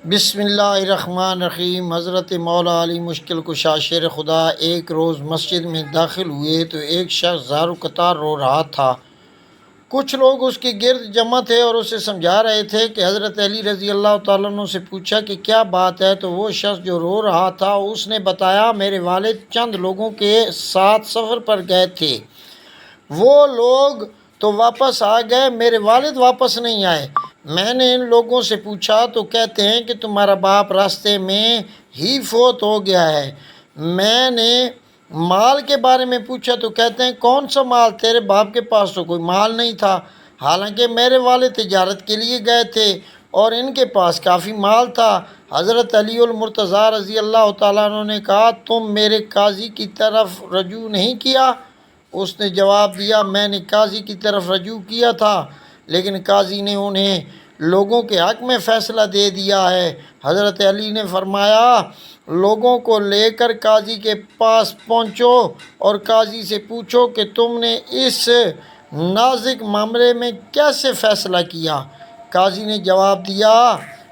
بسم اللہ الرحمن الرحیم۔ حضرت مولا علی مشکل کشا شیر خدا ایک روز مسجد میں داخل ہوئے تو ایک شخص زارو قطار رو رہا تھا۔ کچھ لوگ اس کے گرد جمع تھے اور اسے سمجھا رہے تھے کہ حضرت علی رضی اللہ تعالیٰ عنہ سے پوچھا کہ کیا بات ہے، تو وہ شخص جو رو رہا تھا اس نے بتایا، میرے والد چند لوگوں کے ساتھ سفر پر گئے تھے، وہ لوگ تو واپس آ گئے، میرے والد واپس نہیں آئے۔ میں نے ان لوگوں سے پوچھا تو کہتے ہیں کہ تمہارا باپ راستے میں ہی فوت ہو گیا ہے۔ میں نے مال کے بارے میں پوچھا تو کہتے ہیں، کون سا مال؟ تیرے باپ کے پاس تو کوئی مال نہیں تھا، حالانکہ میرے والد تجارت کے لیے گئے تھے اور ان کے پاس کافی مال تھا۔ حضرت علی المرتضیٰ رضی اللہ تعالیٰ عنہ نے کہا، تم میرے قاضی کی طرف رجوع نہیں کیا؟ اس نے جواب دیا، میں نے قاضی کی طرف رجوع کیا تھا، لیکن قاضی نے انہیں لوگوں کے حق میں فیصلہ دے دیا ہے۔ حضرت علی نے فرمایا، لوگوں کو لے کر قاضی کے پاس پہنچو اور قاضی سے پوچھو کہ تم نے اس نازک معاملے میں کیسے فیصلہ کیا؟ قاضی نے جواب دیا،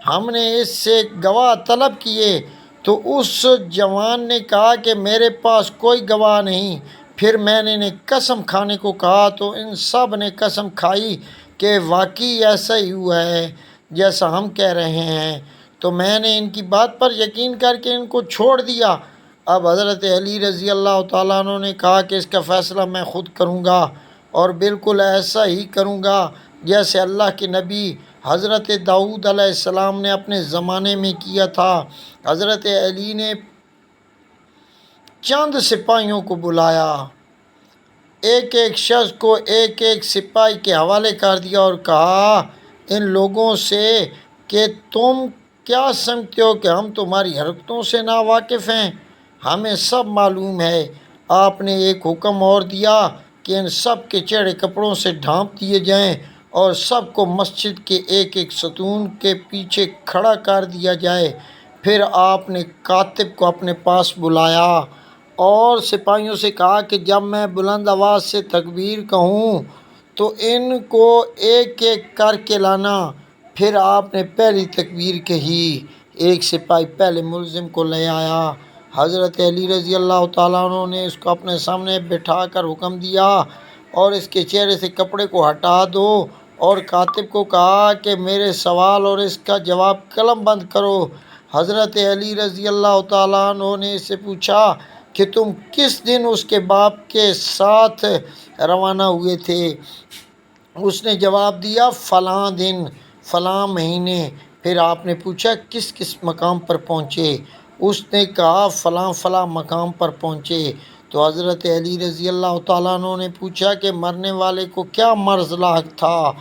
ہم نے اس سے گواہ طلب کیے، تو اس جوان نے کہا کہ میرے پاس کوئی گواہ نہیں۔ پھر میں نے قسم کھانے کو کہا تو ان سب نے قسم کھائی کہ واقعی ایسا ہی ہوا ہے جیسا ہم کہہ رہے ہیں، تو میں نے ان کی بات پر یقین کر کے ان کو چھوڑ دیا۔ اب حضرت علی رضی اللہ تعالیٰ عنہ نے کہا کہ اس کا فیصلہ میں خود کروں گا اور بالکل ایسا ہی کروں گا جیسے اللہ کے نبی حضرت داؤد علیہ السلام نے اپنے زمانے میں کیا تھا۔ حضرت علی نے چند سپاہیوں کو بلایا، ایک ایک شخص کو ایک ایک سپاہی کے حوالے کر دیا اور کہا ان لوگوں سے کہ تم کیا سمجھتے ہو کہ ہم تمہاری حرکتوں سے ناواقف ہیں؟ ہمیں سب معلوم ہے۔ آپ نے ایک حکم اور دیا کہ ان سب کے چہرے کپڑوں سے ڈھانپ دیے جائیں اور سب کو مسجد کے ایک ایک ستون کے پیچھے کھڑا کر دیا جائے۔ پھر آپ نے کاتب کو اپنے پاس بلایا اور سپاہیوں سے کہا کہ جب میں بلند آواز سے تکبیر کہوں تو ان کو ایک ایک کر کے لانا۔ پھر آپ نے پہلی تکبیر کہی، ایک سپاہی پہلے ملزم کو لے آیا۔ حضرت علی رضی اللہ تعالیٰ عنہ نے اس کو اپنے سامنے بٹھا کر حکم دیا اور اس کے چہرے سے کپڑے کو ہٹا دو، اور کاتب کو کہا کہ میرے سوال اور اس کا جواب قلم بند کرو۔ حضرت علی رضی اللہ تعالیٰ عنہ نے اس سے پوچھا کہ تم کس دن اس کے باپ کے ساتھ روانہ ہوئے تھے؟ اس نے جواب دیا، فلاں دن فلاں مہینے۔ پھر آپ نے پوچھا کس کس مقام پر پہنچے؟ اس نے کہا فلاں فلاں مقام پر پہنچے۔ تو حضرت علی رضی اللہ تعالیٰ عنہ نے پوچھا کہ مرنے والے کو کیا مرض لاحق تھا؟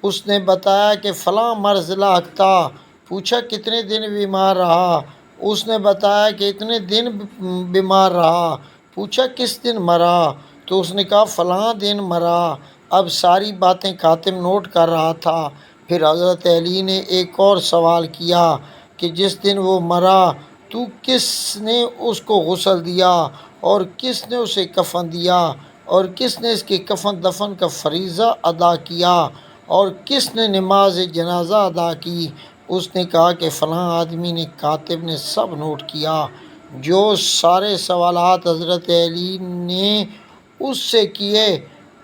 اس نے بتایا کہ فلاں مرض لاحق تھا۔ پوچھا کتنے دن بیمار رہا؟ اس نے بتایا کہ اتنے دن بیمار رہا۔ پوچھا کس دن مرا؟ تو اس نے کہا فلاں دن مرا۔ اب ساری باتیں کاتب نوٹ کر رہا تھا۔ پھر حضرت علی نے ایک اور سوال کیا کہ جس دن وہ مرا تو کس نے اس کو غسل دیا اور کس نے اسے کفن دیا اور کس نے اس کے کفن دفن کا فریضہ ادا کیا اور کس نے نماز جنازہ ادا کی؟ اس نے کہا کہ فلاں آدمی نے۔ کاتب نے سب نوٹ کیا۔ جو سارے سوالات حضرت علی نے اس سے کیے،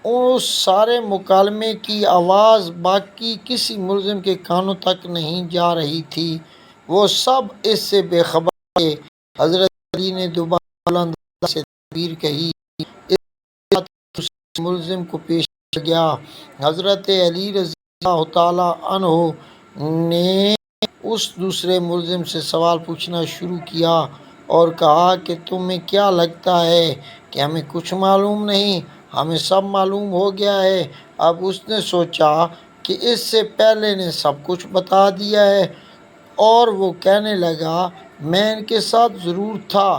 اس سارے مکالمے کی آواز باقی کسی ملزم کے کانوں تک نہیں جا رہی تھی، وہ سب اس سے بے خبر تھے۔ حضرت علی نے دوبارہ بلند آواز سے تکبیر کہی، اس کے بعد اس ملزم کو پیش کیا گیا۔ حضرت علی رضی اللہ تعالیٰ عنہ نے اس دوسرے ملزم سے سوال پوچھنا شروع کیا اور کہا کہ تمہیں کیا لگتا ہے کہ ہمیں کچھ معلوم نہیں؟ ہمیں سب معلوم ہو گیا ہے۔ اب اس نے سوچا کہ اس سے پہلے نے سب کچھ بتا دیا ہے، اور وہ کہنے لگا، میں ان کے ساتھ ضرور تھا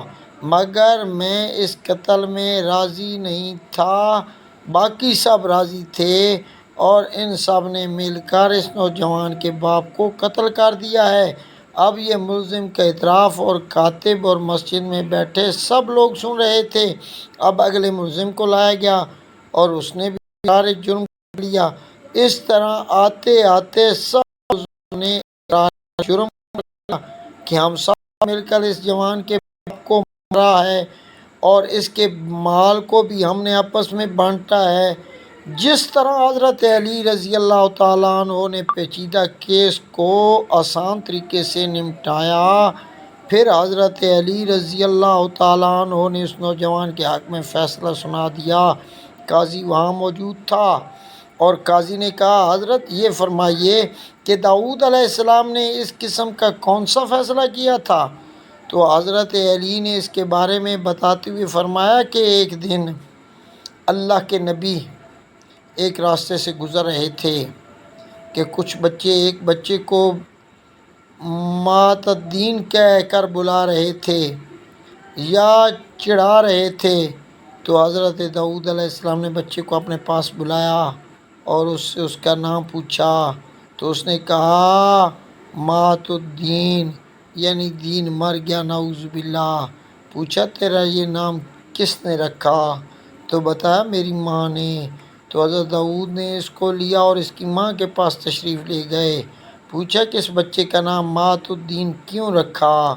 مگر میں اس قتل میں راضی نہیں تھا، باقی سب راضی تھے اور ان سب نے مل کر اس نوجوان کے باپ کو قتل کر دیا ہے۔ اب یہ ملزم کا اعتراف اور کاتب اور مسجد میں بیٹھے سب لوگ سن رہے تھے۔ اب اگلے ملزم کو لایا گیا اور اس نے بھی اقرار جرم کر لیا۔ اس طرح آتے آتے سب ملزموں نے اقرار جرم کہ ہم سب مل کر اس جوان کے باپ کو مارا ہے اور اس کے مال کو بھی ہم نے آپس میں بانٹا ہے۔ جس طرح حضرت علی رضی اللہ تعالیٰ عنہ نے پیچیدہ کیس کو آسان طریقے سے نمٹایا، پھر حضرت علی رضی اللہ تعالیٰ عنہ نے اس نوجوان کے حق میں فیصلہ سنا دیا۔ قاضی وہاں موجود تھا اور قاضی نے کہا، حضرت یہ فرمائیے کہ داؤد علیہ السلام نے اس قسم کا کون سا فیصلہ کیا تھا؟ تو حضرت علی نے اس کے بارے میں بتاتے ہوئے فرمایا کہ ایک دن اللہ کے نبی ایک راستے سے گزر رہے تھے کہ کچھ بچے ایک بچے کو مات الدین کہہ کر بلا رہے تھے یا چڑھا رہے تھے۔ تو حضرت داؤد علیہ السلام نے بچے کو اپنے پاس بلایا اور اس سے اس کا نام پوچھا، تو اس نے کہا مات الدین، یعنی دین مر گیا، نعوذ باللہ۔ پوچھا تیرا یہ نام کس نے رکھا؟ تو بتایا میری ماں نے۔ تو حضرت داؤد نے اس کو لیا اور اس کی ماں کے پاس تشریف لے گئے۔ پوچھا کہ اس بچے کا نام مات الدین کیوں رکھا؟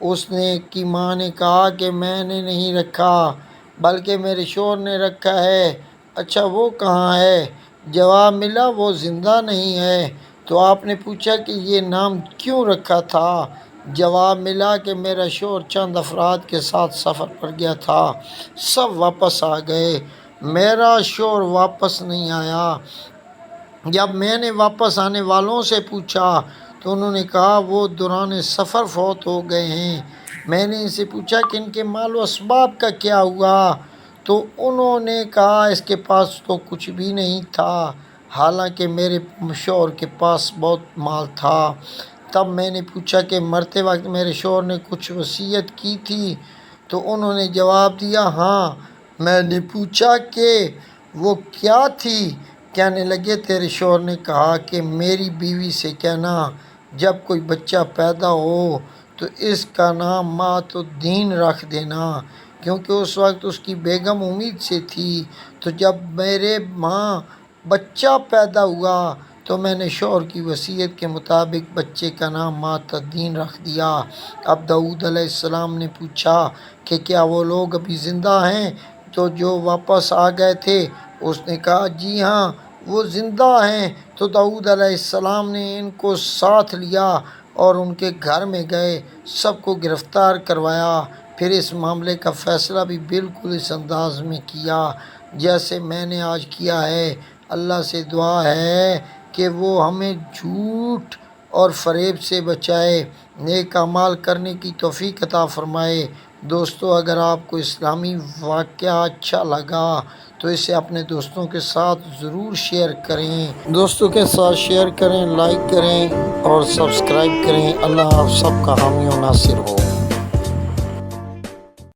اس نے کی ماں نے کہا کہ میں نے نہیں رکھا بلکہ میرے شوہر نے رکھا ہے۔ اچھا وہ کہاں ہے؟ جواب ملا وہ زندہ نہیں ہے۔ تو آپ نے پوچھا کہ یہ نام کیوں رکھا تھا؟ جواب ملا کہ میرا شوہر چند افراد کے ساتھ سفر پر گیا تھا، سب واپس آ گئے، میرا شوہر واپس نہیں آیا۔ جب میں نے واپس آنے والوں سے پوچھا تو انہوں نے کہا وہ دوران سفر فوت ہو گئے ہیں۔ میں نے ان سے پوچھا کہ ان کے مال و اسباب کا کیا ہوا؟ تو انہوں نے کہا اس کے پاس تو کچھ بھی نہیں تھا، حالانکہ میرے شوہر کے پاس بہت مال تھا۔ تب میں نے پوچھا کہ مرتے وقت میرے شوہر نے کچھ وصیت کی تھی؟ تو انہوں نے جواب دیا ہاں۔ میں نے پوچھا کہ وہ کیا تھی؟ کہنے لگے تیرے شوہر نے کہا کہ میری بیوی سے کہنا جب کوئی بچہ پیدا ہو تو اس کا نام مات الدین رکھ دینا، کیونکہ اس وقت اس کی بیگم امید سے تھی۔ تو جب میرے ماں بچہ پیدا ہوا تو میں نے شوہر کی وصیت کے مطابق بچے کا نام مات الدین رکھ دیا۔ اب داؤد علیہ السلام نے پوچھا کہ کیا وہ لوگ ابھی زندہ ہیں تو جو واپس آ گئے تھے؟ اس نے کہا جی ہاں وہ زندہ ہیں۔ تو داؤد علیہ السلام نے ان کو ساتھ لیا اور ان کے گھر میں گئے، سب کو گرفتار کروایا، پھر اس معاملے کا فیصلہ بھی بالکل اس انداز میں کیا جیسے میں نے آج کیا ہے۔ اللہ سے دعا ہے کہ وہ ہمیں جھوٹ اور فریب سے بچائے، نیک اعمال کرنے کی توفیق عطا فرمائے۔ دوستو اگر آپ کو اسلامی واقعہ اچھا لگا تو اسے اپنے دوستوں کے ساتھ ضرور شیئر کریں، دوستوں کے ساتھ شیئر کریں، لائک کریں اور سبسکرائب کریں۔ اللہ آپ سب کا حامی و ناصر ہو۔